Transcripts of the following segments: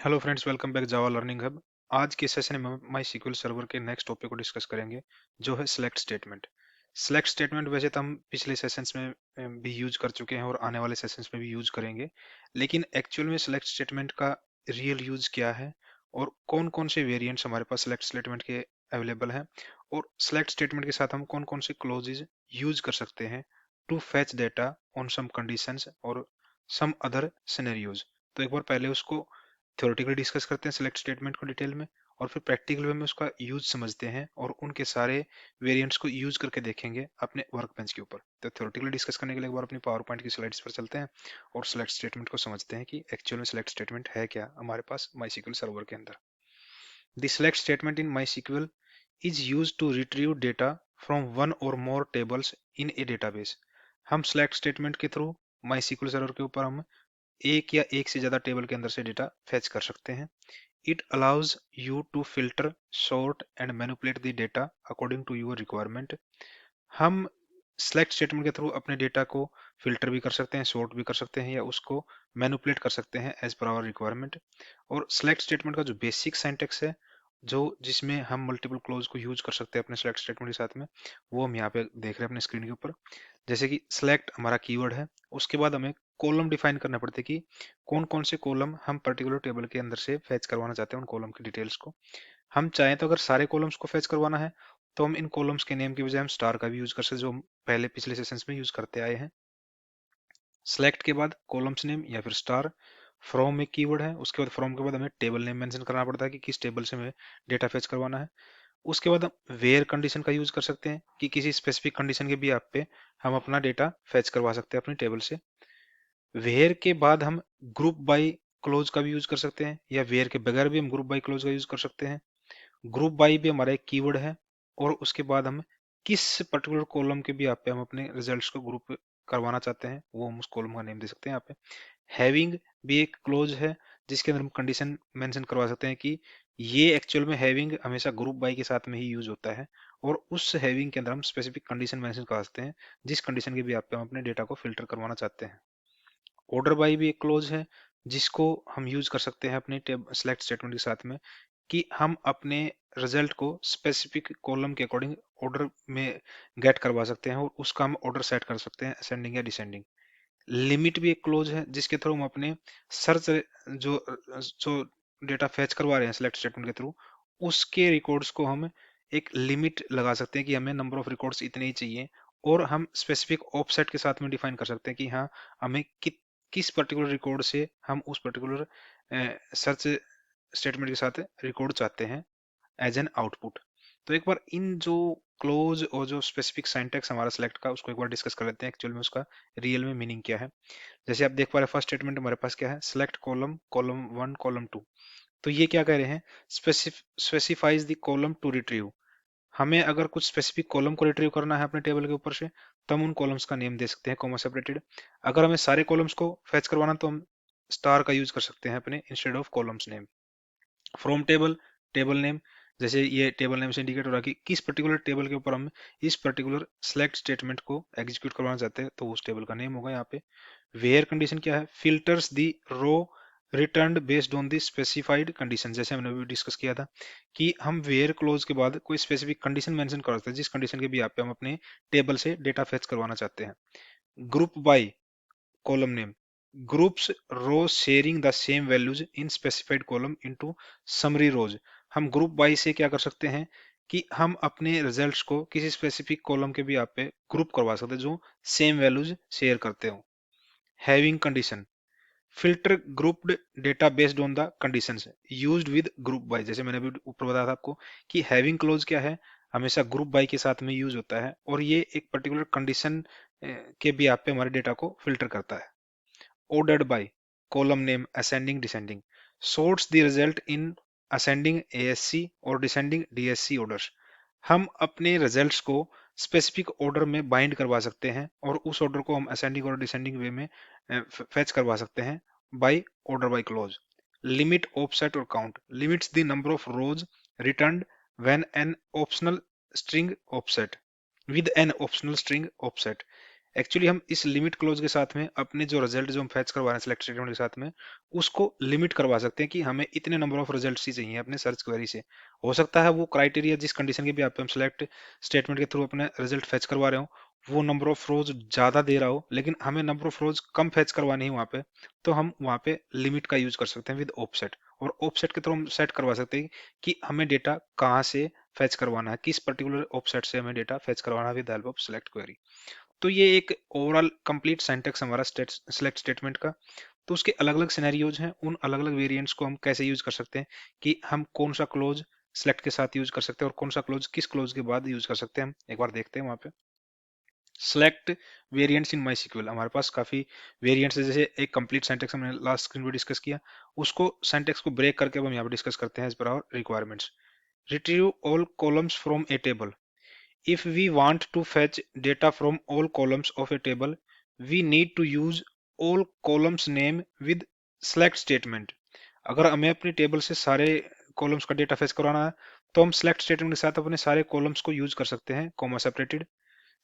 Hello friends, welcome back जावा learning hub. आज के session में माई सीक्वल सर्वर के नेक्स्ट टॉपिक को डिस्कस करेंगे, जो है सिलेक्ट स्टेटमेंट। सिलेक्ट स्टेटमेंट वैसे तो हम पिछले सेशंस में भी यूज कर चुके हैं और आने वाले सेशंस में भी यूज करेंगे, लेकिन एक्चुअल में सिलेक्ट स्टेटमेंट का रियल यूज क्या है और कौन कौन से वेरिएंट्स हमारे पास सिलेक्ट स्टेटमेंट के अवेलेबल हैं, और सिलेक्ट स्टेटमेंट के साथ हम कौन कौन से क्लोजेज यूज कर सकते हैं to fetch data on some conditions और सम अदर सिनेरियोज। तो एक बार पहले उसको थ्योरेटिकली डिस्कस करते हैं सिलेक्ट स्टेटमेंट को डिटेल में, और फिर प्रैक्टिकल वे में उसका यूज समझते हैं और उनके सारे वेरिएंट्स को यूज करके देखेंगे अपने वर्क बेंच के ऊपर। तो थ्योरेटिकली डिस्कस करने के लिए एक बार अपनी पावर पॉइंट की स्लाइड्स पर चलते हैं और सिलेक्ट स्टेटमेंट को समझते हैं कि एक्चुअल में सिलेक्ट स्टेटमेंट है क्या हमारे पास माईसीक्वल सर्वर के अंदर। The select statement in MySQL is used to retrieve data from one or more tables in a database। हम select statement के थ्रू MySQL सर्वर के ऊपर हम एक या एक से ज्यादा टेबल के अंदर से डेटा फैच कर सकते हैं। It allows you to filter, sort and manipulate the data according to your requirement। हम select स्टेटमेंट के थ्रू अपने डेटा को फिल्टर भी कर सकते हैं, सॉर्ट भी कर सकते हैं या उसको मैनिपुलेट कर सकते हैं एज पर आवर रिक्वायरमेंट। और select स्टेटमेंट का जो बेसिक सिंटैक्स है, जो जिसमें हम मल्टीपल क्लोज को यूज कर सकते हैं अपने select स्टेटमेंट के साथ में, वो हम यहाँ पे देख रहे हैं अपने स्क्रीन के ऊपर। जैसे कि select हमारा कीवर्ड है, उसके बाद हमें कॉलम डिफाइन करना पड़ता है कि कौन कौन से कॉलम हम पर्टिकुलर टेबल के अंदर से फैच करवाना चाहते हैं, उन कॉलम की डिटेल्स को। हम चाहें तो अगर सारे कॉलम्स को फैच करवाना है तो हम इन कॉलम्स के नेम की बजाय हम स्टार का भी यूज कर सकते हैं, जो हम पहले पिछले सेशंस में यूज करते आए हैं। सेलेक्ट के बाद कॉलम्स नेम या फिर स्टार। फ्रॉम एक कीवर्ड है, उसके बाद फ्रॉम के बाद हमें टेबल नेम मेंशन करना पड़ता है कि किस टेबल से हमें डेटा फैच करवाना है। उसके बाद हम वेयर कंडीशन का यूज कर सकते हैं कि किसी स्पेसिफिक कंडीशन के भी आप पे हम अपना डेटा फैच करवा सकते हैं अपनी टेबल से। वेयर के बाद हम ग्रुप बाय क्लोज का भी यूज कर सकते हैं, या वेयर के बगैर भी हम ग्रुप बाय क्लोज का यूज कर सकते हैं। ग्रुप बाई भी हमारा एक कीवर्ड है, और उसके बाद हम किस पर्टिकुलर कॉलम के भी यहाँ पे हम अपने रिजल्ट्स को ग्रुप करवाना चाहते हैं, वो हम उस कॉलम का नेम दे सकते हैं यहाँ पे। हैविंग भी एक क्लोज है, जिसके अंदर हम कंडीशन मेंशन करवा सकते हैं कि ये एक्चुअल में हैविंग हमेशा ग्रुप बाई के साथ में ही यूज होता है, और उस हैविंग के अंदर हम स्पेसिफिक कंडीशन मेंशन करवा सकते हैं जिस कंडीशन के भी आप पे हम अपने डेटा को फिल्टर करवाना चाहते हैं। ऑर्डर बाई भी एक क्लोज है, जिसको हम यूज कर सकते हैं अपने सेलेक्ट स्टेटमेंट के साथ में, कि हम अपने रिजल्ट को स्पेसिफिक कॉलम के अकॉर्डिंग ऑर्डर में गेट करवा सकते हैं और उसका हम ऑर्डर सेट कर सकते हैं, असेंडिंग या डिसेंडिंग। लिमिट भी एक क्लोज है, जिसके थ्रू हम अपने सर्च जो जो डेटा फैच करवा रहे हैं सिलेक्ट स्टेटमेंट के थ्रू, उसके रिकॉर्ड्स को हम एक लिमिट लगा सकते हैं कि हमें नंबर ऑफ रिकॉर्ड्स इतने ही चाहिए, और हम स्पेसिफिक ऑफसेट के साथ में डिफाइन कर सकते हैं कि हाँ, हमें किस पर्टिकुलर रिकॉर्ड से हम उस पर्टिकुलर सर्च स्टेटमेंट के साथ रिकॉर्ड चाहते हैं एज एन आउटपुट। तो एक बार इन जो क्लोज और जो स्पेसिफिक सिंटैक्स हमारा सेलेक्ट का, उसको एक बार डिस्कस कर लेते हैं एक्चुअल में उसका रियल में मीनिंग क्या है। जैसे आप देख पा रहे हैं, फर्स्ट स्टेटमेंट हमारे पास क्या है, select column column one column to. तो ये क्या कह रहे हैं, specifies the column to retrieve. हमें अगर कुछ स्पेसिफिक कॉलम को रिट्रीव करना है अपने टेबल के ऊपर से, तो हम उन कॉलम्स का नेम दे सकते हैं कॉमा सेपरेटेड। अगर हमें सारे कॉलम्स को फैच करवाना, तो हम स्टार का यूज कर सकते हैं अपने instead of columns name. From table, table name, जैसे ये टेबल नेम से इंडिकेट हो रहा है कि किस पर्टिकुलर टेबल के ऊपर हम इस पर्टिकुलर सेलेक्ट स्टेटमेंट को एग्जीक्यूट करवाना चाहते हैं, तो उस टेबल का नेम होगा यहाँ पे। वेयर कंडीशन क्या है, filters the row returned based on the specified condition. जैसे हमने अभी डिस्कस किया था कि हम वेयर क्लोज के बाद कोई स्पेसिफिक कंडीशन मेंशन कर सकते हैं, जिस कंडीशन के भी यहाँ पे हम अपने टेबल से डेटा फेच करवाना चाहते हैं। Group by column name, groups rows sharing the same values in specified column into summary rows। हम ग्रुप बाई से क्या कर सकते हैं कि हम अपने रिजल्ट्स को किसी स्पेसिफिक कॉलम के भी आप पे ग्रुप करवा सकते हैं जो सेम वैल्यूज शेयर करते हो। Having condition, filter grouped data based on the conditions used with group by. जैसे मैंने अभी ऊपर बताया था आपको कि हैविंग क्लोज क्या है, हमेशा ग्रुप बाय के साथ में यूज होता है, और ये एक पर्टिकुलर कंडीशन के भी आप पे हमारे डेटा को फिल्टर करता है। ordered by, column name ascending descending, sorts the result in ascending ASC और descending DSC orders। हम अपने रिजल्ट्स को स्पेसिफिक ऑर्डर में बाइंड करवा सकते हैं, और उस ऑर्डर को हम असेंडिंग और डिसेंडिंग वे में फेच करवा सकते हैं by order by clause. Limit, offset और count, limits the number of rows returned when an optional string offset with an optional string offset. Actually हम इस लिमिट क्लोज के साथ में अपने जो रिजल्ट जो हम फैच करवा रहे हैं सिलेक्ट स्टेटमेंट के साथ में, उसको लिमिट करवा सकते हैं कि हमें इतने नंबर ऑफ रिजल्ट्स ही चाहिए अपने सर्च क्वेरी से। हो सकता है वो क्राइटेरिया जिस कंडीशन के भी आप हम सिलेक्ट स्टेटमेंट के थ्रू अपने रिजल्ट फैच करवा रहे हो, वो नंबर ऑफ रोज ज्यादा दे रहा हो, लेकिन हमें number of rose come fetch करवानी है वहां पे, तो हम वहां पे लिमिट का यूज कर सकते हैं विद ऑफसेट। और ऑफसेट के थ्रू हम सेट करवा सकते हैं कि हमें डेटा कहाँ से फैच करवाना है, किस पर्टिकुलर ऑफसेट से हमें डेटा फैच करवाना है with help of select query. तो ये एक ओवरऑल कंप्लीट सिंटैक्स हमारा सिलेक्ट स्टेटमेंट का। तो उसके अलग अलग सिनेरियोज हैं, उन अलग अलग वेरिएंट्स को हम कैसे यूज कर सकते हैं कि हम कौन सा क्लोज सिलेक्ट के साथ यूज कर सकते हैं और कौन सा क्लोज किस क्लोज के बाद यूज कर सकते हैं, हम एक बार देखते हैं वहां पे। सेलेक्ट वेरिएंट्स इन माई सिक्वल, हमारे पास काफी वेरिएंट्स है। जैसे एक कंप्लीट सिंटैक्स हमने लास्ट स्क्रीन पे डिस्कस किया, उसको सिंटैक्स को ब्रेक करके अब हम यहाँ पे डिस्कस करते हैं एज पर our requirements. Retrieve all columns from a table. If we want to fetch data from all columns of a table, we need to use all columns name with select statement. अगर हमें अपनी table से सारे columns का data fetch करवाना है, तो हम select स्टेटमेंट के साथ अपने सारे कॉलम्स को यूज कर सकते हैं comma separated.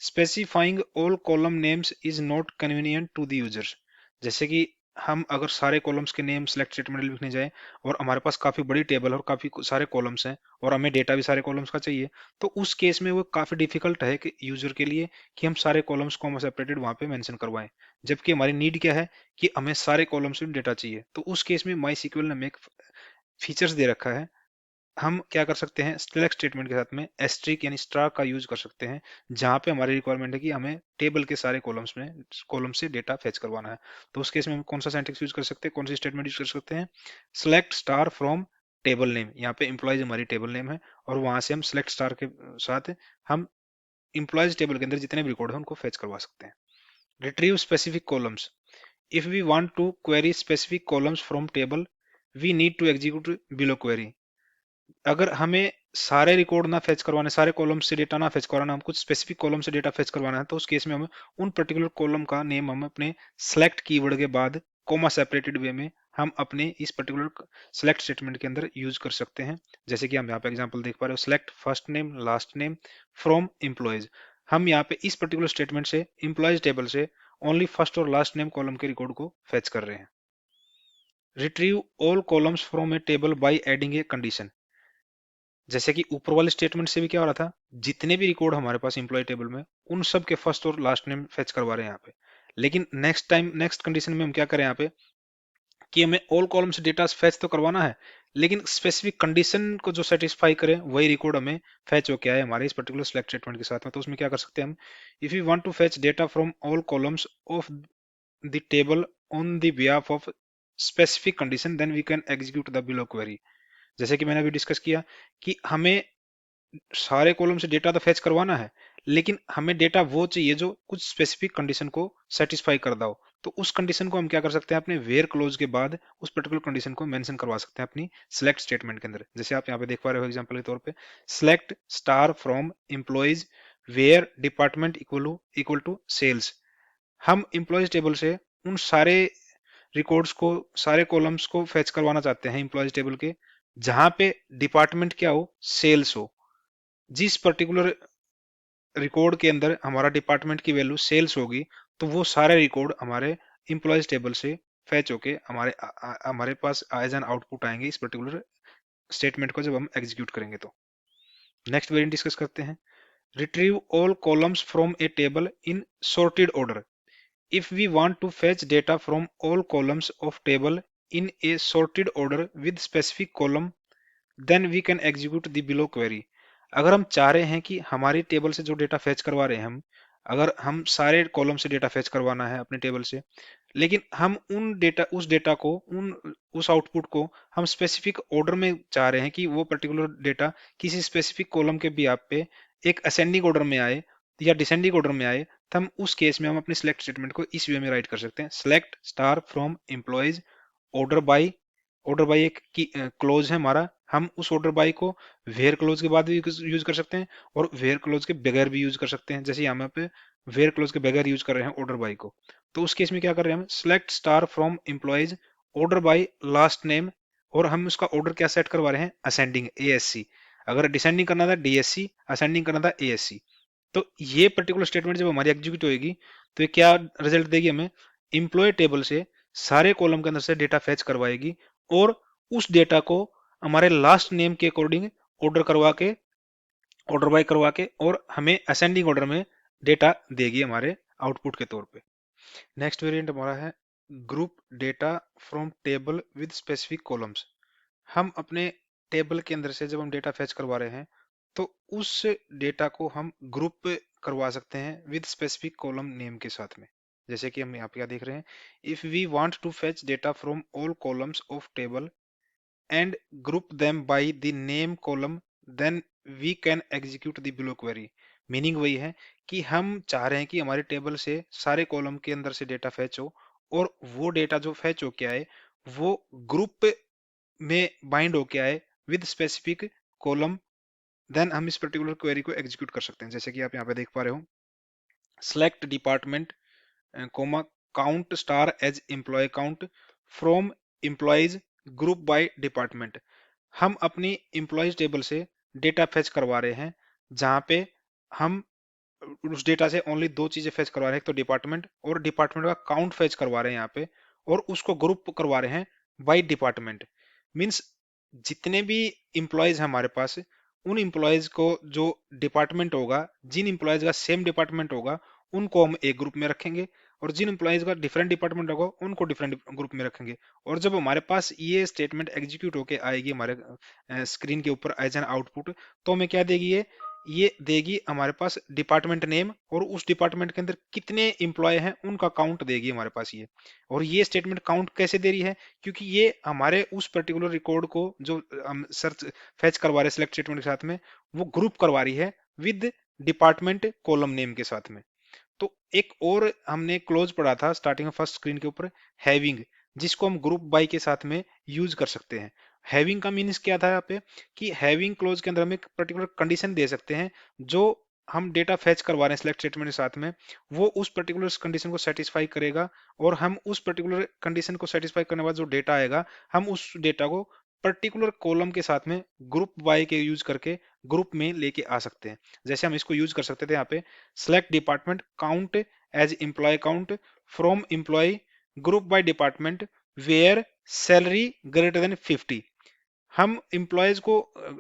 Specifying all column names is not convenient to the users. जैसे कि हम अगर सारे कॉलम्स के नेम सेलेक्ट स्टेटमेंट लिखने जाए और हमारे पास काफी बड़ी टेबल और काफी सारे कॉलम्स हैं और हमें डेटा भी सारे कॉलम्स का चाहिए, तो उस केस में वो काफी डिफिकल्ट है कि यूजर के लिए कि हम सारे कॉलम्स को सेपरेटेड वहां पे मेंशन करवाएं। जबकि हमारी नीड क्या है कि हमें सारे कॉलम्स में डेटा चाहिए। तो उस केस में माई सीक्वल ने एक फीचर्स दे रखा है। हम क्या कर सकते हैं, सिलेक्ट स्टेटमेंट के साथ में एस्ट्रिक यानी स्टार का यूज कर सकते हैं, जहां पे हमारी रिक्वायरमेंट है कि हमें टेबल के सारे कॉलम से डेटा फेच करवाना है। तो उस केस में हम कौन सा सिंटैक्स यूज कर सकते हैं, कौन सी स्टेटमेंट यूज कर सकते हैं, select star from table name. यहाँ पे एम्प्लॉयज हमारी टेबल नेम है और वहां से हम सिलेक्ट स्टार के साथ हम एम्प्लॉयज टेबल के अंदर जितने भी रिकॉर्ड है उनको फेच करवा सकते हैं। Retrieve specific columns. If we want to query specific columns from table, we need to execute below query. अगर हमें सारे रिकॉर्ड ना फेच करवाने, सारे कॉलम से डेटा ना फेच करवाना, हम कुछ स्पेसिफिक कॉलम से डेटा फेच करवाना है, तो उस केस में हमें उन पर्टिकुलर कॉलम का नेम हम अपने सेलेक्ट कीवर्ड के बाद कॉमा सेपरेटेड वे में हम अपने इस पर्टिकुलर सेलेक्ट स्टेटमेंट के अंदर यूज कर सकते हैं। जैसे कि हम यहाँ पे एग्जांपल देख पा रहे हो, select first name last name from employees. हम यहाँ पे इस पर्टिकुलर स्टेटमेंट से एम्प्लॉयज टेबल से ओनली फर्स्ट और लास्ट नेम कॉलम के रिकॉर्ड को फेच कर रहे हैं। Retrieve all columns from a table by adding a condition. जैसे कि ऊपर वाले स्टेटमेंट से भी क्या हो रहा था, जितने भी रिकॉर्ड हमारे पास एम्प्लॉय टेबल में, उन सब के फर्स्ट और लास्ट नेम फेच करवा रहे हैं यहाँ पे। लेकिन नेक्स्ट कंडीशन में हम क्या करें यहाँ पे कि हमें ऑल कॉलम से डेटा फेच तो करवाना है, लेकिन स्पेसिफिक कंडीशन को जो सेटिस्फाई करे वही रिकॉर्ड हमें फेच होके आए हमारे इस पर्टिकुलर सिलेक्ट स्टेटमेंट के साथ में। तो उसमें क्या कर सकते हैं हम, if you want to fetch data from all columns of the table on the behalf of specific condition, then we can execute the below query. जैसे कि मैंने अभी डिस्कस किया कि हमें सारे कॉलम से डेटा तो फेच करवाना है, लेकिन हमें डेटा वो चाहिए जो कुछ स्पेसिफिक कंडीशन को सेटिस्फाई करता हो। तो उस कंडीशन को हम क्या कर सकते हैं, अपने वेयर क्लोज के बाद उस पर्टिकुलर कंडीशन को मेंशन करवा सकते हैं अपनी सिलेक्ट स्टेटमेंट के अंदर। जैसे आप यहाँ पे देख पा रहे हो एग्जांपल के तौर पे, select star from employees where department equal to sales. हम एम्प्लॉयज टेबल से उन सारे रिकॉर्ड्स को, सारे कॉलम्स को फेच करवाना चाहते हैं एम्प्लॉयज टेबल के, जहां पे डिपार्टमेंट क्या हो, सेल्स हो। जिस पर्टिकुलर रिकॉर्ड के अंदर हमारा डिपार्टमेंट की वैल्यू सेल्स होगी, तो वो सारे रिकॉर्ड हमारे इंप्लॉयज टेबल से फैच होके हमारे पास एज एन आउटपुट आएंगे इस पर्टिकुलर स्टेटमेंट को जब हम एग्जीक्यूट करेंगे। तो नेक्स्ट वेरिएंट डिस्कस करते हैं, retrieve all columns from a table in sorted order. If we want to fetch data from all columns of table in a sorted order with specific column, then we can execute the below query. अगर हम चाह रहे हैं कि हमारी table से जो data fetch करवा रहे हैं हम, अगर हम सारे कॉलम से डेटा फेच करवाना है अपने टेबल से, लेकिन हम उस डेटा को, उस आउटपुट को हम स्पेसिफिक ऑर्डर में चाह रहे हैं कि वो पर्टिकुलर डेटा किसी स्पेसिफिक कॉलम के भी आप पे एक असेंडिंग ऑर्डर में आए या डिसेंडिंग ऑर्डर में आए, तो हम उस केस में हम अपने सिलेक्ट स्टेटमेंट को इस वे में राइट कर सकते हैं, select star from employees order by. Order by एक क्लोज है हमारा, हम उस ऑर्डर बाई को वेयर क्लोज के बाद भी यूज कर सकते हैं और वेयर क्लोज के बगैर भी यूज कर सकते हैं। जैसे यहाँ पे वेयर क्लोज के बगैर यूज कर रहे हैं ऑर्डर बाई को, तो उस केस में क्या कर रहे हैं हम, select star from employees order by last name, और हम उसका ऑर्डर क्या सेट करवा रहे हैं, असेंडिंग ASC। अगर डिसेंडिंग करना था DSC, असेंडिंग करना था ASC। तो ये पर्टिकुलर स्टेटमेंट जब हमारी एग्जीक्यूट होगी तो ये क्या रिजल्ट देगी हमें, एम्प्लॉय टेबल से सारे कॉलम के अंदर से डेटा फेच करवाएगी और उस डेटा को हमारे लास्ट नेम के अकॉर्डिंग ऑर्डर करवा के, ऑर्डर बाय करवा के, और हमें असेंडिंग ऑर्डर में डेटा देगी हमारे आउटपुट के तौर पे। नेक्स्ट वेरिएंट हमारा है group data from table with specific columns. हम अपने टेबल के अंदर से जब हम डेटा फेच करवा रहे हैं तो उस डेटा को हम ग्रुप करवा सकते हैं विद स्पेसिफिक कॉलम नेम के साथ में। जैसे कि हम यहाँ पे क्या देख रहे हैं, if we want to fetch data from all columns of table and group them by the name column then we can execute the below query. Meaning वही है कि हम चाह रहे हैं कि हमारे टेबल से सारे कॉलम के अंदर से डेटा फेच हो, और वो डेटा जो फेच हो के आए वो ग्रुप में बाइंड होके आए विद स्पेसिफिक कॉलम, देन हम इस पर्टिकुलर क्वेरी को एग्जीक्यूट कर सकते हैं। जैसे कि आप यहाँ पे देख पा रहे हो, select department comma count star as employee count from employees group by department. हम अपनी एम्प्लॉयज टेबल से डेटा फेच करवा रहे हैं जहां पे हम उस डेटा से ओनली दो चीजें फेच करवा रहे हैं, एक तो डिपार्टमेंट और डिपार्टमेंट का काउंट फेच करवा रहे हैं यहाँ पे, और उसको ग्रुप करवा रहे हैं बाय डिपार्टमेंट। मींस जितने भी इंप्लॉयज हैं हमारे पास, उन इंप्लॉयज को जो डिपार्टमेंट होगा, जिन इंप्लॉयज का सेम डिपार्टमेंट होगा उनको हम एक ग्रुप में रखेंगे, और जिन इंप्लॉयज का डिफरेंट डिपार्टमेंट होगा उनको डिफरेंट ग्रुप में रखेंगे। और जब हमारे पास ये स्टेटमेंट एग्जीक्यूट होके आएगी हमारे स्क्रीन के ऊपर एज एन आउटपुट, तो हमें क्या देगी ये देगी हमारे पास डिपार्टमेंट नेम, और उस डिपार्टमेंट के अंदर कितने इंप्लॉय हैं उनका काउंट देगी हमारे पास ये। और ये स्टेटमेंट काउंट कैसे दे रही है, क्योंकि ये हमारे उस पर्टिकुलर रिकॉर्ड को जो हम सर्च फेच करवा रहे हैं सिलेक्ट स्टेटमेंट के साथ में, वो ग्रुप करवा रही है विद डिपार्टमेंट कॉलम नेम के साथ में। तो एक और हमने क्लोज पढ़ा था स्टार्टिंग में फर्स्ट स्क्रीन के ऊपर, हैविंग, जिसको हम ग्रुप बाय के साथ में यूज कर सकते हैं। हैविंग का मीनिंग क्या था यहाँ पे, कि हैविंग क्लोज के अंदर हम एक पर्टिकुलर कंडीशन दे सकते हैं, जो हम डेटा फेच करवा रहे हैं सिलेक्ट स्टेटमेंट के साथ में, वो उस पर्टिकुलर कंडीशन को सेटिस्फाई करेगा, और हम उस पर्टिकुलर कंडीशन को सेटिस्फाई करने के बाद जो डेटा आएगा, हम उस डेटा को पर्टिकुलर कॉलम के साथ में ग्रुप बाय के यूज करके ग्रुप में लेके आ सकते हैं। जैसे हम इसको यूज कर सकते थे यहाँ पे, select department count as employee count from employee group by department where salary greater than 50। हम एम्प्लॉयज को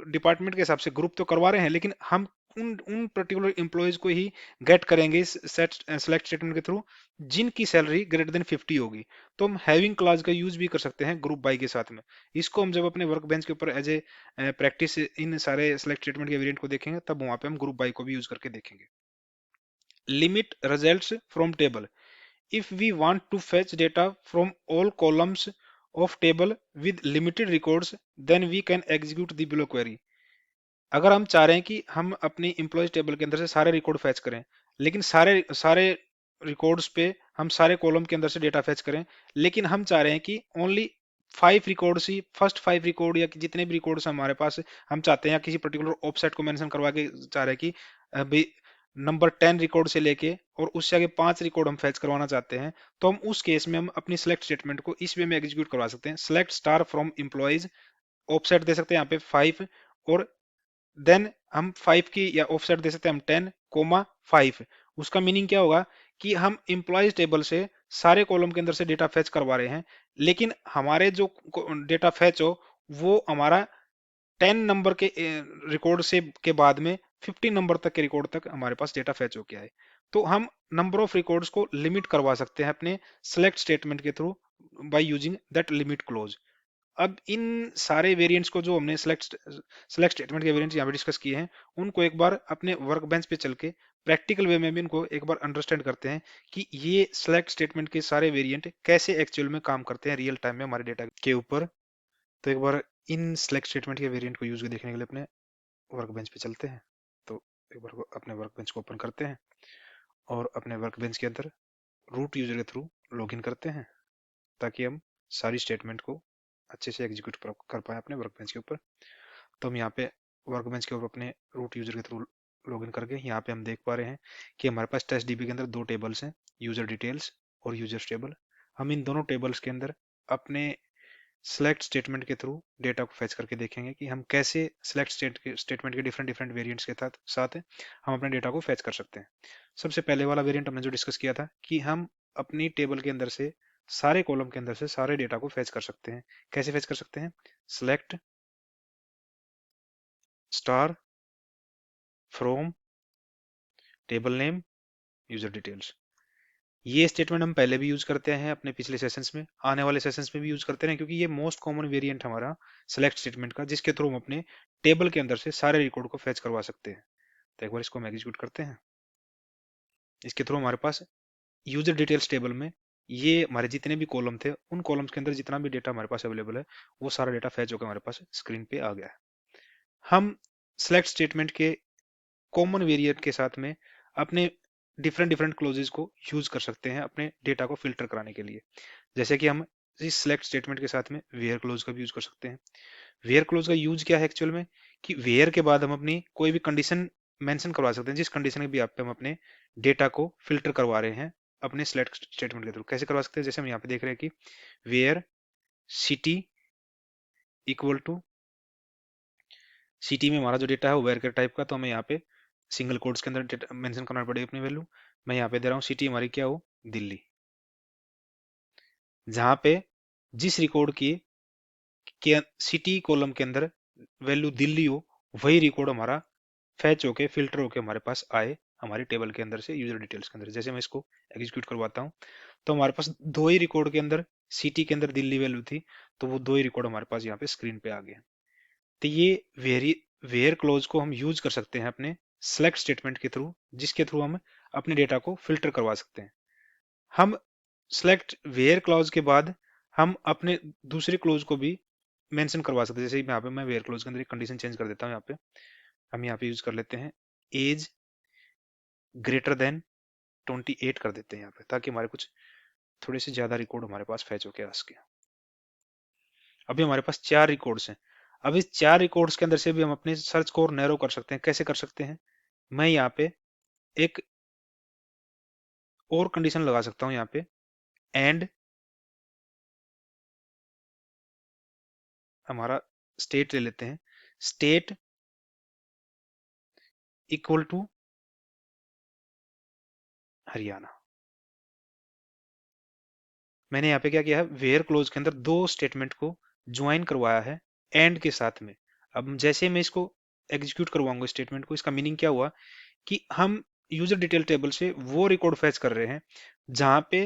डिपार्टमेंट के हिसाब से ग्रुप तो करवा रहे हैं, लेकिन हम उन उन पर्टिकुलर एम्प्लॉयज को ही गेट करेंगे इस सेलेक्ट स्टेटमेंट के थ्रू जिनकी सैलरी ग्रेटर देन 50 होगी। तो हम हैविंग क्लॉज का यूज भी कर सकते हैं ग्रुप बाय के साथ में। इसको हम जब अपने वर्क बेंच के ऊपर एज ए प्रैक्टिस इन सारे सेलेक्ट स्टेटमेंट के वेरिएंट को देखेंगे, तब वहां पे हम ग्रुप बाय को भी यूज करके देखेंगे। Limit results from table, if we want to fetch data from all columns of table with limited records then we can execute the below query। अगर हम चाह रहे हैं कि हम अपनी एम्प्लॉयज टेबल के अंदर से सारे रिकॉर्ड फैच करें, लेकिन सारे सारे रिकॉर्ड्स पे हम सारे कॉलम के अंदर से डेटा फैच करें, लेकिन हम चाह रहे हैं कि ओनली 5 रिकॉर्ड्स ही, फर्स्ट 5 रिकॉर्ड या जितने भी रिकॉर्ड्स हमारे पास हम चाहते हैं, या किसी पर्टिकुलर ऑफसेट को मेंशन करवा के चाह रहे हैं कि अभी नंबर 10 रिकॉर्ड से लेके और उससे आगे 5 रिकॉर्ड हम फैच करवाना चाहते हैं, तो हम उस केस में हम अपनी सेलेक्ट स्टेटमेंट को इस वे में एग्जीक्यूट करवा सकते हैं। Select star from employees, offset दे सकते हैं यहाँ पे 5, और देन हम 5 की या ऑफसेट दे सकते हैं हम 10, 5। उसका मीनिंग क्या होगा कि हम एम्प्लॉयज टेबल से सारे कॉलम के अंदर से डेटा फैच करवा रहे हैं, लेकिन हमारे जो डेटा फैच हो वो हमारा 10 नंबर के रिकॉर्ड से के बाद में 15 नंबर तक के रिकॉर्ड तक हमारे पास डेटा फैच होके आए। तो हम नंबर ऑफ रिकॉर्ड्स को लिमिट करवा सकते हैं अपने सेलेक्ट स्टेटमेंट के through by using that limit close. अब इन सारे वेरिएंट्स को जो हमने सेलेक्ट स्टेटमेंट के वेरिएंट्स यहाँ पे डिस्कस किए हैं, उनको एक बार अपने वर्क बेंच पे चल के प्रैक्टिकल वे में भी इनको एक बार अंडरस्टैंड करते हैं कि ये सेलेक्ट स्टेटमेंट के सारे वेरिएंट कैसे एक्चुअल में काम करते हैं रियल टाइम में हमारे डेटा के ऊपर। तो एक बार इन सेलेक्ट स्टेटमेंट के वेरिएंट को यूज देखने के लिए अपने वर्क बेंच पे चलते हैं। तो एक बार अपने वर्क बेंच को ओपन करते हैं और अपने वर्क बेंच के अंदर रूट यूजर के थ्रू लॉगिन करते हैं, ताकि हम सारी स्टेटमेंट को अच्छे से एग्जीक्यूट कर पाए अपने वर्क बेंच के ऊपर। तो हम यहाँ पे वर्क बेंच के ऊपर अपने रूट यूजर के थ्रू लॉगिन करके यहाँ पे हम देख पा रहे हैं कि हमारे पास टेस्ट डीबी के अंदर दो टेबल्स हैं, यूजर डिटेल्स और यूजर्स टेबल। हम इन दोनों टेबल्स के अंदर अपने सिलेक्ट स्टेटमेंट के थ्रू डेटा को फैच करके देखेंगे कि हम कैसे सिलेक्ट स्टेटमेंट के डिफरेंट डिफरेंट वेरिएंट्स के साथ साथ हम अपने डेटा को फैच कर सकते हैं। सबसे पहले वाला वेरिएंट हमने जो डिस्कस किया था कि हम अपनी टेबल के अंदर से सारे कॉलम के अंदर से सारे डेटा को फैच कर सकते हैं। कैसे फैच कर सकते हैं? Select star from table name user details. ये स्टेटमेंट हम पहले भी यूज करते हैं अपने पिछले सेशंस में, आने वाले सेशंस में भी यूज करते हैं, क्योंकि ये मोस्ट कॉमन वेरिएंट हमारा सेलेक्ट स्टेटमेंट का, जिसके थ्रू हम अपने टेबल के अंदर से सारे रिकॉर्ड को फैच करवा सकते हैं। तो एक बार इसको हम एग्जीक्यूट करते हैं। इसके थ्रू हमारे पास यूजर डिटेल्स टेबल में ये हमारे जितने भी कॉलम थे, उन कॉलम्स के अंदर जितना भी डेटा हमारे पास अवेलेबल है, वो सारा डेटा फैच होकर हमारे पास स्क्रीन पे आ गया है। हम सेलेक्ट स्टेटमेंट के कॉमन वेरिएंट के साथ में अपने डिफरेंट डिफरेंट क्लोजेस को यूज कर सकते हैं अपने डेटा को फिल्टर कराने के लिए। जैसे कि हम इस सिलेक्ट स्टेटमेंट के साथ में वेयर क्लोज का भी यूज कर सकते हैं। वेयर क्लोज का यूज क्या है एक्चुअल में, कि वेयर के बाद हम अपनी कोई भी कंडीशन मेंशन करवा सकते हैं, जिस कंडीशन के भी आप पे हम अपने डेटा को फिल्टर करवा रहे हैं अपने सिलेक्ट स्टेटमेंट के थ्रू। कैसे करवा सकते हैं? जैसे हम यहाँ पे देख रहे हैं कि where city equal to, city में हमारा जो डेटा है वो वेयर के टाइप का, तो हमें यहाँ पे सिंगल कोट्स के अंदर मेंशन करना पड़ेगी अपनी वैल्यू। मैं यहाँ पे दे रहा हूँ सिटी हमारी क्या हो, दिल्ली। जहां पे जिस रिकॉर्ड की के सिटी कॉलम के अंदर वैल्यू दिल्ली हो, वही रिकॉर्ड हमारा फैच होके फिल्टर होके हमारे पास आए हमारी टेबल के अंदर से यूजर डिटेल्स के अंदर। जैसे मैं इसको एग्जीक्यूट करवाता हूँ, तो हमारे पास दो ही रिकॉर्ड के अंदर सिटी के अंदर दिल्ली वैल्यू थी, तो वो दो ही रिकॉर्ड हमारे पास यहाँ पे स्क्रीन पे आ गए। तो ये वेयर क्लोज को हम यूज कर सकते हैं अपने सेलेक्ट स्टेटमेंट के थ्रू, जिसके थ्रू हम अपने डेटा को फिल्टर करवा सकते हैं। हम सेलेक्ट वेयर क्लॉज के बाद हम अपने दूसरे क्लोज को भी मेंशन करवा सकते हैं। जैसे यहाँ पे मैं वेयर क्लोज के अंदर एक कंडीशन चेंज कर देता हूँ। यहाँ पे हम यहाँ पे यूज कर लेते हैं एज ग्रेटर देन 28 कर देते हैं यहाँ पे, ताकि हमारे कुछ थोड़े से ज्यादा रिकॉर्ड हमारे पास फैच होके आ सके। अभी हमारे पास 4 रिकॉर्ड्स हैं। अब इस 4 रिकॉर्ड्स के अंदर से भी हम अपने सर्च को और नैरो कर सकते हैं। कैसे कर सकते हैं? मैं यहाँ पे एक और कंडीशन लगा सकता हूँ यहाँ पे, एंड हमारा स्टेट ले लेते हैं, स्टेट इक्वल टू हरियाणा। मैंने यहाँ पे क्या किया है, वेयर क्लोज के अंदर दो स्टेटमेंट को ज्वाइन करवाया है एंड के साथ में। अब जैसे मैं इसको एग्जीक्यूट करवाऊंगा स्टेटमेंट को, इसका मीनिंग क्या हुआ कि हम यूजर डिटेल टेबल से वो रिकॉर्ड फैच कर रहे हैं जहां पे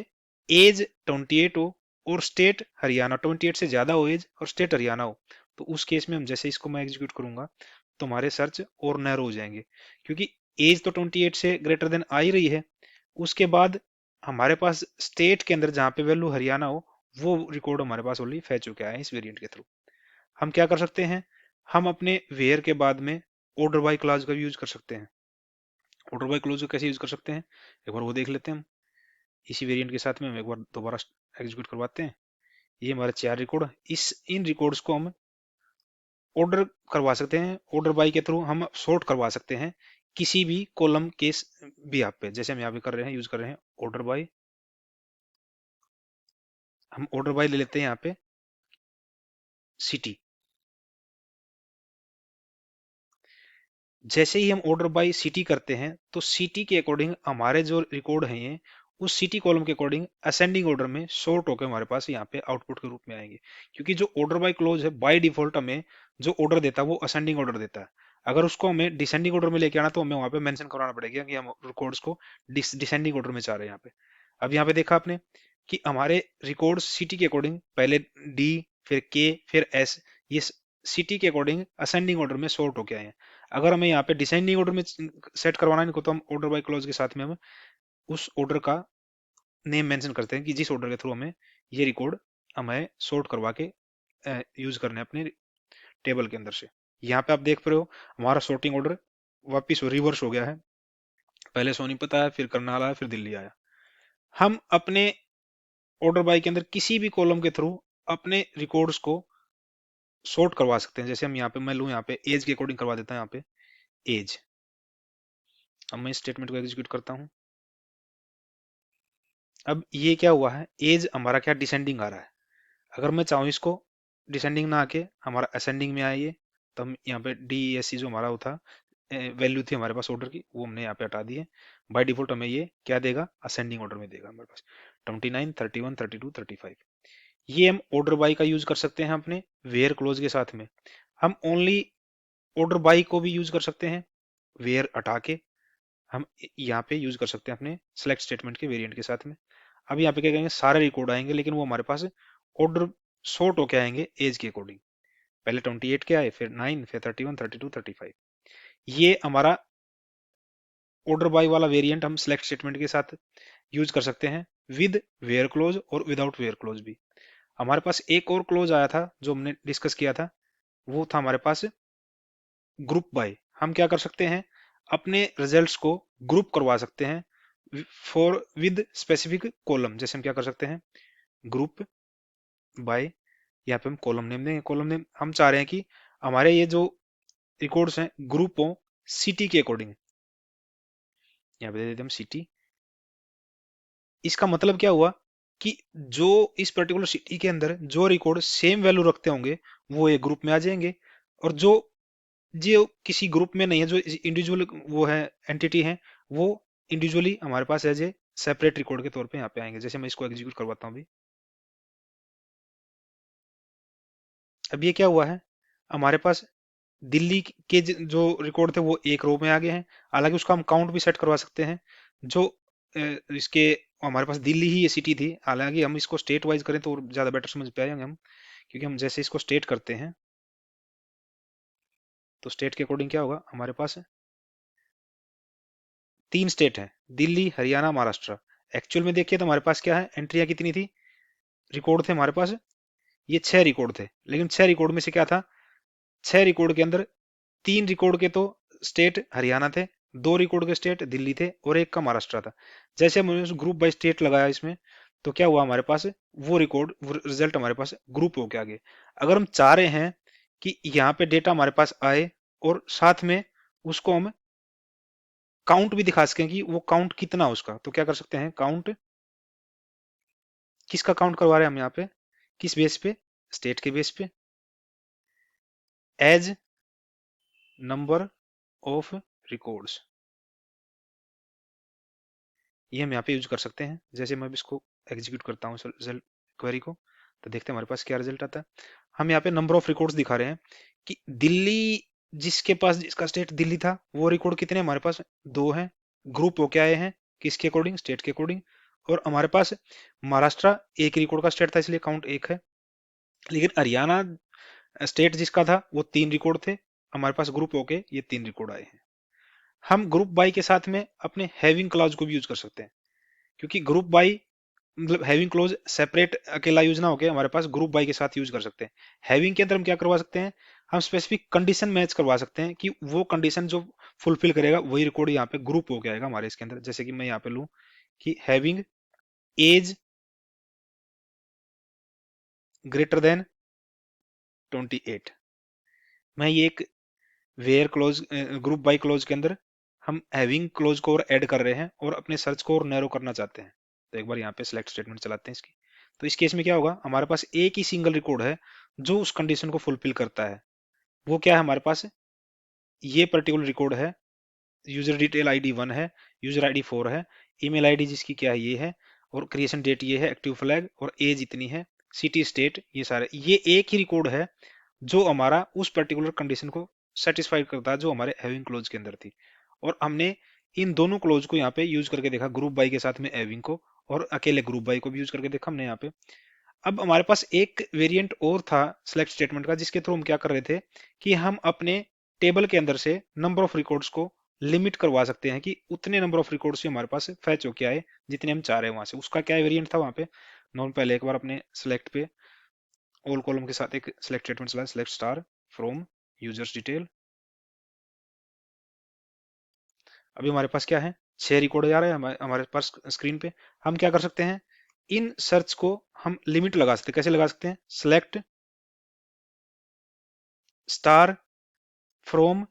एज 28 हो और स्टेट हरियाणा, 28 से ज्यादा हो एज और स्टेट हरियाणा हो। तो उस केस में हम जैसे इसको मैं एग्जीक्यूट करूंगा, तो हमारे सर्च और नैरो हो जाएंगे, क्योंकि एज तो 28 से ग्रेटर देन आ ही रही है। उसके बाद हमारे पास स्टेट के अंदर जहां पे वैल्यू हरियाणा हो, वो रिकॉर्ड हमारे पास ऑलरेडी फैच होके आया है इस वेरिएंट के थ्रू। हम क्या कर सकते हैं, हम अपने वेयर के बाद में ऑर्डर बाय क्लॉज का यूज कर सकते हैं। ऑर्डर बाय क्लोज को कैसे यूज कर सकते हैं, एक बार वो देख लेते हैं हम। इसी वेरिएंट के साथ में हम एक बार दोबारा एग्जीक्यूट करवाते हैं। ये हमारे 4 रिकॉर्ड, इस इन रिकॉर्ड्स को हम ऑर्डर करवा सकते हैं। ऑर्डर बाय के थ्रू हम सॉर्ट करवा सकते हैं किसी भी कॉलम के भी आप पे, जैसे हम यहाँ पे कर रहे हैं, यूज कर रहे हैं ऑर्डर बाय। हम ऑर्डर बाय ले लेते हैं यहाँ पे सिटी। जैसे ही हम ऑर्डर बाय सिटी करते हैं, तो सिटी के अकॉर्डिंग हमारे जो रिकॉर्ड हैं ये उस सिटी कॉलम के अकॉर्डिंग असेंडिंग ऑर्डर में सॉर्ट होकर हमारे पास यहाँ पे आउटपुट के रूप में आएंगे। क्योंकि जो ऑर्डर बाय क्लोज है बाय डिफॉल्ट हमें जो ऑर्डर देता है वो असेंडिंग ऑर्डर देता है। अगर उसको हमें डिसेंडिंग ऑर्डर में लेके आना, तो हमें वहां पे मेंशन कराना पड़ेगा कि हम रिकॉर्ड्स को डिसेंडिंग ऑर्डर में चाह रहे हैं यहाँ पे। अब यहाँ पे देखा आपने कि हमारे रिकॉर्ड सिटी के अकॉर्डिंग पहले डी, फिर के, फिर एस, ये सिटी के अकॉर्डिंग असेंडिंग ऑर्डर में सॉर्ट होके आए हैं। अगर हमें यहाँ पे डिसेंडिंग ऑर्डर में सेट करवाना है इनको, तो हम ऑर्डर बाय क्लॉज के साथ में हम उस ऑर्डर का नेम मेंशन करते हैं कि जिस ऑर्डर के थ्रू हमें ये रिकॉर्ड हमें सॉर्ट करवा के यूज करने हैं अपने टेबल के अंदर से। यहाँ पे आप देख रहे हो हमारा सॉर्टिंग ऑर्डर वापिस रिवर्स हो गया है। पहले सोनीपत आया, फिर करनाल आया, फिर दिल्ली आया। हम अपने ऑर्डर बाय के अंदर किसी भी कॉलम के थ्रू अपने रिकॉर्ड्स को सॉर्ट करवा सकते हैं। जैसे हम यहाँ पे मैं लूँ, यहाँ पे एज के अकॉर्डिंग करवा देता हूँ यहाँ पे एज। अब मैं इस स्टेटमेंट को एग्जीक्यूट करता हूँ। अब ये क्या हुआ है, एज हमारा क्या डिसेंडिंग आ रहा है। अगर मैं चाहूँ इसको डिसेंडिंग ना आके हमारा असेंडिंग में आए ये, तो हम यहाँ पे डी ई एस सी जो हमारा वो था वैल्यू थी हमारे पास ऑर्डर की, वो हमने यहाँ पे हटा दी है। बाय डिफॉल्ट हमें ये क्या देगा, असेंडिंग ऑर्डर में देगा हमारे पास 29, 31, 32, 35। ये हम ऑर्डर बाई का यूज कर सकते हैं अपने वेयर क्लोज के साथ में। हम ओनली ऑर्डर बाई को भी यूज कर सकते हैं, वेयर हटा के हम यहाँ पे यूज कर सकते हैं अपने सेलेक्ट स्टेटमेंट के वेरिएंट के साथ में। अब यहाँ पे क्या करेंगे, सारे रिकॉर्ड आएंगे लेकिन वो हमारे पास ऑर्डर सॉर्ट होके आएंगे एज के अकॉर्डिंग। पहले 28 के आए, फिर 9, फिर 31, 32, 35। ये हमारा ऑर्डर बाय वाला वेरिएंट हम सिलेक्ट स्टेटमेंट के साथ यूज कर सकते हैं विद वेयर क्लोज और विदाउट वेयर क्लोज भी। हमारे पास एक और क्लोज आया था जो हमने डिस्कस किया था, वो था हमारे पास ग्रुप बाय। हम क्या कर सकते हैं, अपने रिजल्ट्स को ग्रुप करवा सकते हैं फॉर विद स्पेसिफिक कॉलम। जैसे हम क्या कर सकते हैं, ग्रुप बाय, यहाँ पे हम कॉलम नेम देंगे। कॉलम नेम हम चाह रहे हैं कि हमारे ये जो रिकॉर्ड्स हैं ग्रुप हो सिटी के अकॉर्डिंग, यहाँ पे दे देते हम सिटी। इसका मतलब क्या हुआ कि जो इस पर्टिकुलर सिटी के अंदर जो रिकॉर्ड सेम वैल्यू रखते होंगे वो एक ग्रुप में आ जाएंगे, और जो किसी ग्रुप में नहीं है, जो इंडिविजुअल वो है एंटिटी है, वो इंडिविजुअली हमारे पास एज ए सेपरेट रिकॉर्ड के तौर पे यहाँ पे आएंगे। जैसे मैं इसको एग्जीक्यूट करवाता हूँ अभी। अब ये क्या हुआ है, हमारे पास दिल्ली के जो रिकॉर्ड थे वो एक रो में आ गए हैं। हालांकि उसका हम काउंट भी सेट करवा सकते हैं। जो इसके हमारे पास दिल्ली ही ये सिटी थी, हालांकि हम इसको स्टेट वाइज करें तो और ज्यादा बेटर समझ पाएंगे हम, क्योंकि हम जैसे इसको स्टेट करते हैं तो स्टेट के अकॉर्डिंग क्या होगा, हमारे पास 3 स्टेट है, दिल्ली, हरियाणा, महाराष्ट्र। एक्चुअल में देखिए तो हमारे पास क्या है, एंट्रियां कितनी थी, रिकॉर्ड थे हमारे पास ये 6 रिकॉर्ड थे। लेकिन 6 रिकॉर्ड में से क्या था, 6 रिकॉर्ड के अंदर 3 रिकॉर्ड के तो स्टेट हरियाणा थे, 2 रिकॉर्ड के स्टेट दिल्ली थे, और एक का महाराष्ट्र था। जैसे हमने ग्रुप बाय स्टेट लगाया इसमें, तो क्या हुआ हमारे पास, वो रिकॉर्ड वो रिजल्ट हमारे पास ग्रुप होके आ गए। अगर हम चाह रहे हैं कि यहाँ पे डेटा हमारे पास आए और साथ में उसको हम काउंट भी दिखा सकें कि वो काउंट कितना उसका, तो क्या कर सकते हैं, काउंट, किसका काउंट करवा रहे हैं हम यहाँ पे, किस बेस पे, स्टेट के बेस पे, एज नंबर ऑफ रिकॉर्ड्स। ये हम यहाँ पे यूज कर सकते हैं। जैसे मैं अब इसको एग्जीक्यूट करता हूँ रिजल्ट क्वेरी को, तो देखते हैं हमारे पास क्या रिजल्ट आता है। हम यहाँ पे नंबर ऑफ रिकॉर्ड्स दिखा रहे हैं कि दिल्ली, जिसके पास जिसका स्टेट दिल्ली था, वो रिकॉर्ड कितने हमारे पास 2 हैं, ग्रुप होके आए हैं किसके अकॉर्डिंग, स्टेट के अकॉर्डिंग। और हमारे पास महाराष्ट्र एक रिकॉर्ड का स्टेट था इसलिए काउंट 1 है। लेकिन हरियाणा स्टेट जिसका था वो 3 रिकॉर्ड थे, हमारे पास ग्रुप होके ये 3 रिकॉर्ड आए हैं। हम ग्रुप बाई के साथ में अपने हैविंग क्लॉज को भी यूज कर सकते हैं, क्योंकि ग्रुप बाई मतलब हैविंग क्लोज सेपरेट अकेला यूज ना होके हमारे पास ग्रुप बाई के साथ यूज कर सकते हैं। हैविंग के अंदर हम क्या करवा सकते हैं, हम स्पेसिफिक कंडीशन मैच करवा सकते हैं कि वो कंडीशन जो फुलफिल करेगा वही रिकॉर्ड यहाँ पे ग्रुप हो आएगा हमारे इसके अंदर। जैसे कि मैं यहाँ पे लूं कि हैविंग एज ग्रेटर देन 28। मैं ये एक where clause group by clause के अंदर हम हैविंग क्लोज को और ऐड कर रहे हैं और अपने सर्च को और नैरो करना चाहते हैं। तो एक बार यहाँ पे सिलेक्ट स्टेटमेंट चलाते हैं इसकी। तो इस केस में क्या होगा, हमारे पास एक ही सिंगल रिकॉर्ड है जो उस कंडीशन को फुलफिल करता है। वो क्या है हमारे पास, ये पर्टिकुलर रिकॉर्ड है, यूजर डिटेल आईडी 1 है, यूजर आईडी 4 है, ईमेल आईडी जिसकी क्या है ये है, और क्रिएशन डेट ये है, एक्टिव फ्लैग और एज इतनी है, सिटी स्टेट ये सारे, ये एक ही रिकॉर्ड है जो हमारा उस पर्टिकुलर कंडीशन को सेटिस्फाई करता है जो हमारे हैविंग क्लोज के अंदर थी। और हमने इन दोनों क्लोज को यहाँ पे यूज करके देखा, ग्रुप बाई के साथ में हैविंग को, और अकेले ग्रुप बाई को भी यूज करके देखा हमने यहाँ पे। अब हमारे पास एक वेरिएंट और था सिलेक्ट स्टेटमेंट का, जिसके थ्रू हम क्या कर रहे थे कि हम अपने टेबल के अंदर से नंबर ऑफ रिकॉर्ड्स को लिमिट करवा सकते हैं कि उतने नंबर ऑफ रिकॉर्ड्स ही हमारे पास फैच होके आए जितने हम चाह रहे हैं वहां से। उसका क्या वेरिएंट था वहां पे, नॉर्मल पहले एक बार अपने सिलेक्ट पे ऑल कॉलम के साथ एक सिलेक्ट स्टेटमेंट चला, select star from users detail. अभी हमारे पास क्या है, 6 रिकॉर्ड आ रहे हैं हमारे पास स्क्रीन पे। हम क्या कर सकते हैं, इन सर्च को हम लिमिट लगा सकते हैं। कैसे लगा सकते हैं, select star from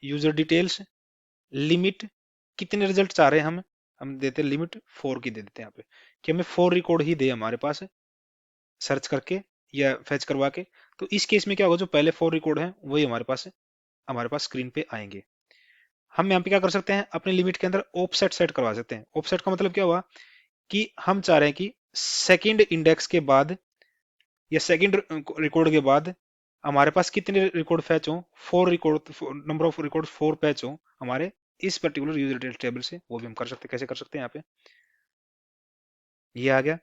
user details limit, कितने रिजल्ट चाह रहे हैं हम देते हैं लिमिट 4 की दे देते हैं यहाँ पे, कि हमें 4 रिकॉर्ड ही दे हमारे पास सर्च करके या फेच करवा के। तो इस केस में क्या होगा, जो पहले 4 रिकॉर्ड हैं वही हमारे पास स्क्रीन पे आएंगे। हम यहाँ पे क्या कर सकते हैं, अपने लिमिट के अंदर ऑफसेट सेट करवा सकते हैं। ऑफसेट का मतलब क्या हुआ कि हम चाह रहे हैं कि सेकंड इंडेक्स के बाद या सेकंड रिकॉर्ड के बाद हमारे पास कितने रिकॉर्ड फैच हो, 4 record, number of record 4 fetch हो हमारे इस पर्टिकुलर यूजर डिटेल टेबल से। वो भी हम कर सकते हैं। कैसे कर सकते हैं, यहाँ पे ये आ गया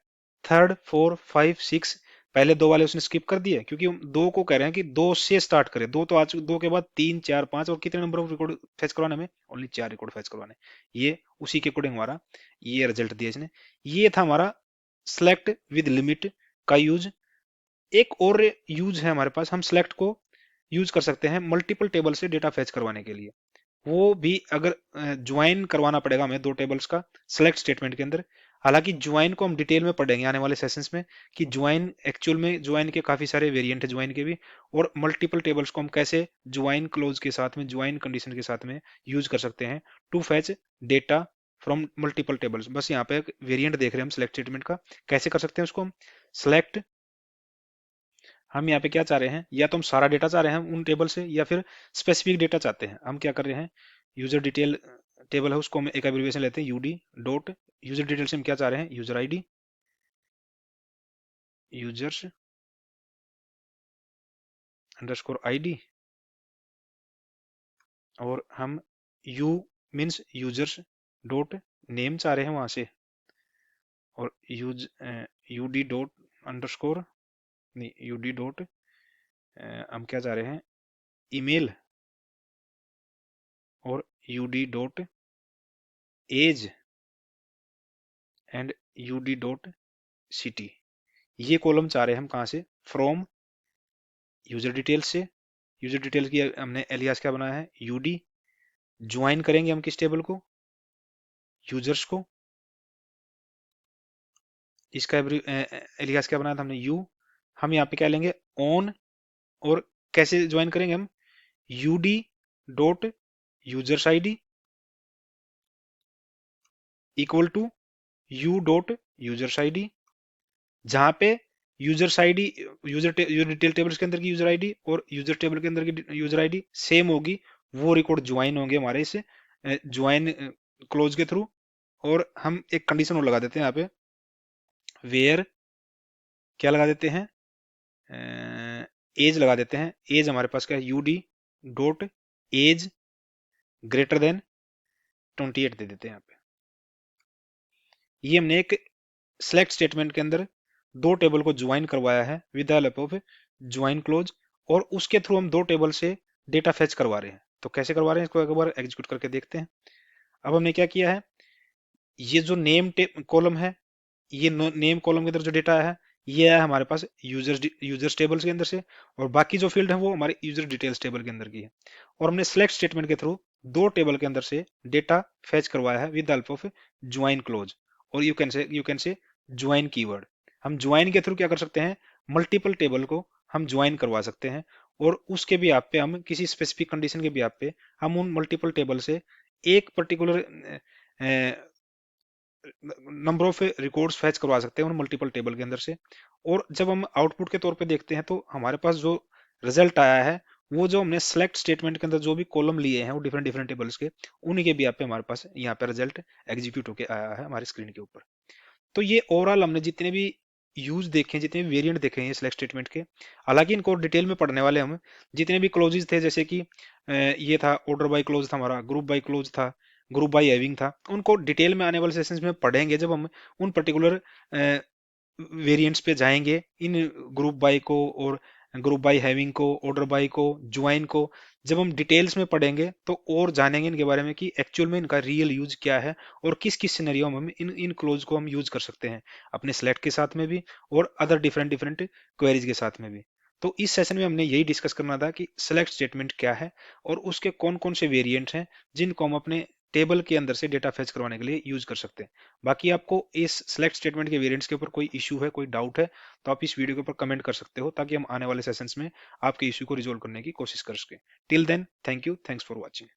3rd 4 5 6। पहले 2 वाले उसने स्किप कर दिए क्योंकि हम 2 को कह रहे हैं कि 2 से स्टार्ट करें। 2 तो आ चुके, 2 के बाद 3 4 5 और कितने नंबर ऑफ रिकॉर्ड फेच करवाने में, ओनली 4 रिकॉर्ड फेच करवाने। ये उसी के अकॉर्डिंग हमारा ये रिजल्ट दिया इसने। ये था हमारा सेलेक्ट विद लिमिट का यूज। एक और यूज है हमारे पास, हम सेलेक्ट को यूज कर सकते हैं मल्टीपल टेबल से डेटा फेच करवाने के लिए। वो भी अगर ज्वाइन करवाना पड़ेगा हमें 2 टेबल्स का सेलेक्ट स्टेटमेंट के अंदर। हालांकि ज्वाइन को हम डिटेल में पढ़ेंगे आने वाले सेशंस में कि ज्वाइन एक्चुअल में ज्वाइन के काफी सारे वेरिएंट है ज्वाइन के भी, और मल्टीपल टेबल्स को हम कैसे ज्वाइन क्लोज के साथ में, ज्वाइन कंडीशन के साथ में यूज कर सकते हैं to fetch data from multiple tables. बस यहाँ पे एक वेरिएंट देख रहे हैं हम सेलेक्ट स्टेटमेंट का, कैसे कर सकते हैं उसको हम सेलेक्ट। हम यहाँ पे क्या चाह रहे हैं, या तो हम सारा डेटा चाह रहे हैं उन टेबल से, या फिर स्पेसिफिक डेटा चाहते हैं। हम क्या कर रहे हैं, यूजर डिटेल टेबल है उसको हम एक एब्रिविएशन लेते हैं यूडी डॉट। यूजर डिटेल से हम क्या चाह रहे हैं, user ID, users underscore ID, और हम U means users dot name चाह रहे हैं वहां से, और यूडी डॉट अंडरस्कोर, नहीं यूडी डॉट हम क्या चाह रहे हैं, ईमेल, और UD dot age and UD dot city. ये कॉलम चाह रहे हैं हम कहां से, फ्रॉम यूजर डिटेल से। यूजर डिटेल की हमने एलियास क्या बनाया है, यूडी। ज्वाइन करेंगे हम किस टेबल को, यूजर्स को। इसका एलियास क्या बनाया था हमने, यू। हम यहाँ पे क्या लेंगे, ऑन, और कैसे ज्वाइन करेंगे हम, UD dot users ID equal to U dot users ID, जहां पे users ID, user detail tables के अंदर की यूजर आईडी और यूजर टेबल के अंदर की यूजर आईडी सेम होगी। वो रिकॉर्ड ज्वाइन होंगे हमारे इस ज्वाइन क्लोज के थ्रू। और हम एक कंडीशन और लगा देते हैं यहाँ पे, वेयर क्या लगा देते हैं, एज लगा देते हैं। एज हमारे पास क्या है, UD dot age greater than 28 दे देते हैं यहाँ पे। ये हमने एक सेलेक्ट स्टेटमेंट के अंदर 2 टेबल को ज्वाइन करवाया है with the help of join clause, और उसके थ्रू हम 2 टेबल से डेटा फेच करवा रहे हैं। तो कैसे करवा रहे हैं इसको एक बार एग्जीक्यूट करके देखते हैं। अब हमने क्या किया है, ये जो नेम कॉलम है, ये नेम कॉलम के अंदर जो डेटा है ये है हमारे पास यूजर्स टेबल्स के अंदर से, और बाकी जो फील्ड है वो हमारे यूजर डिटेल्स टेबल के अंदर की है। और हमने सेलेक्ट स्टेटमेंट के थ्रू 2 टेबल के अंदर से डेटा फेच करवाया है with the help of join clause, और you can say join keyword. हम ज्वाइन के थ्रू क्या कर सकते हैं, मल्टीपल टेबल को हम ज्वाइन करवा सकते हैं, और उसके भी आप पे हम किसी स्पेसिफिक कंडीशन के भी आप पे हम उन मल्टीपल टेबल से एक particular number of records fetch करवा सकते हैं उन मल्टीपल टेबल के अंदर से। और जब हम आउटपुट के तौर पे देखते हैं तो हमारे पास जो रिजल्ट आया है, वो जो हमने सेलेक्ट स्टेटमेंट के अंदर जो भी कॉलम लिए हैं वो डिफरेंट डिफरेंट टेबल्स के, उन्हीं के भी यहाँ पे हमारे पास यहाँ पे रिजल्ट एग्जीक्यूट होके आया है हमारी स्क्रीन के ऊपर। तो ये ओवरऑल हमने जितने भी यूज देखे हैं, जितने भी वेरिएंट देखे हैं सेलेक्ट स्टेटमेंट के, हालांकि इनको डिटेल में पढ़ने वाले हम, जितने भी क्लोजेज थे जैसे कि ये था ऑर्डर बाय क्लोज था हमारा, ग्रुप बाय क्लोज था, ग्रुप बाय हैविंग था, उनको डिटेल में आने वाले सेशंस में पढ़ेंगे जब हम उन पर्टिकुलर वेरिएंट्स पे जाएंगे, इन ग्रुप बाय को और ग्रुप बाय हैविंग को, ऑर्डर बाय को, ज्वाइन को जब हम डिटेल्स में पढ़ेंगे तो और जानेंगे इनके बारे में कि एक्चुअल में इनका रियल यूज क्या है, और किस किस सिनेरियो में हम इन क्लोज को हम यूज कर सकते हैं अपने सेलेक्ट के साथ में भी, और अदर डिफरेंट डिफरेंट क्वेरीज के साथ में भी। तो इस सेशन में हमने यही डिस्कस करना था कि सेलेक्ट स्टेटमेंट क्या है और उसके कौन कौन से वेरिएंट्स हैं जिनको हम अपने टेबल के अंदर से डेटा फेच करवाने के लिए यूज कर सकते हैं। बाकी आपको इस सेलेक्ट स्टेटमेंट के वेरिएंट्स के ऊपर कोई इशू है, कोई डाउट है, तो आप इस वीडियो के ऊपर कमेंट कर सकते हो ताकि हम आने वाले सेशंस में आपके इशू को रिजोल्व करने की कोशिश कर सकें। Till then, thank you, thanks for watching.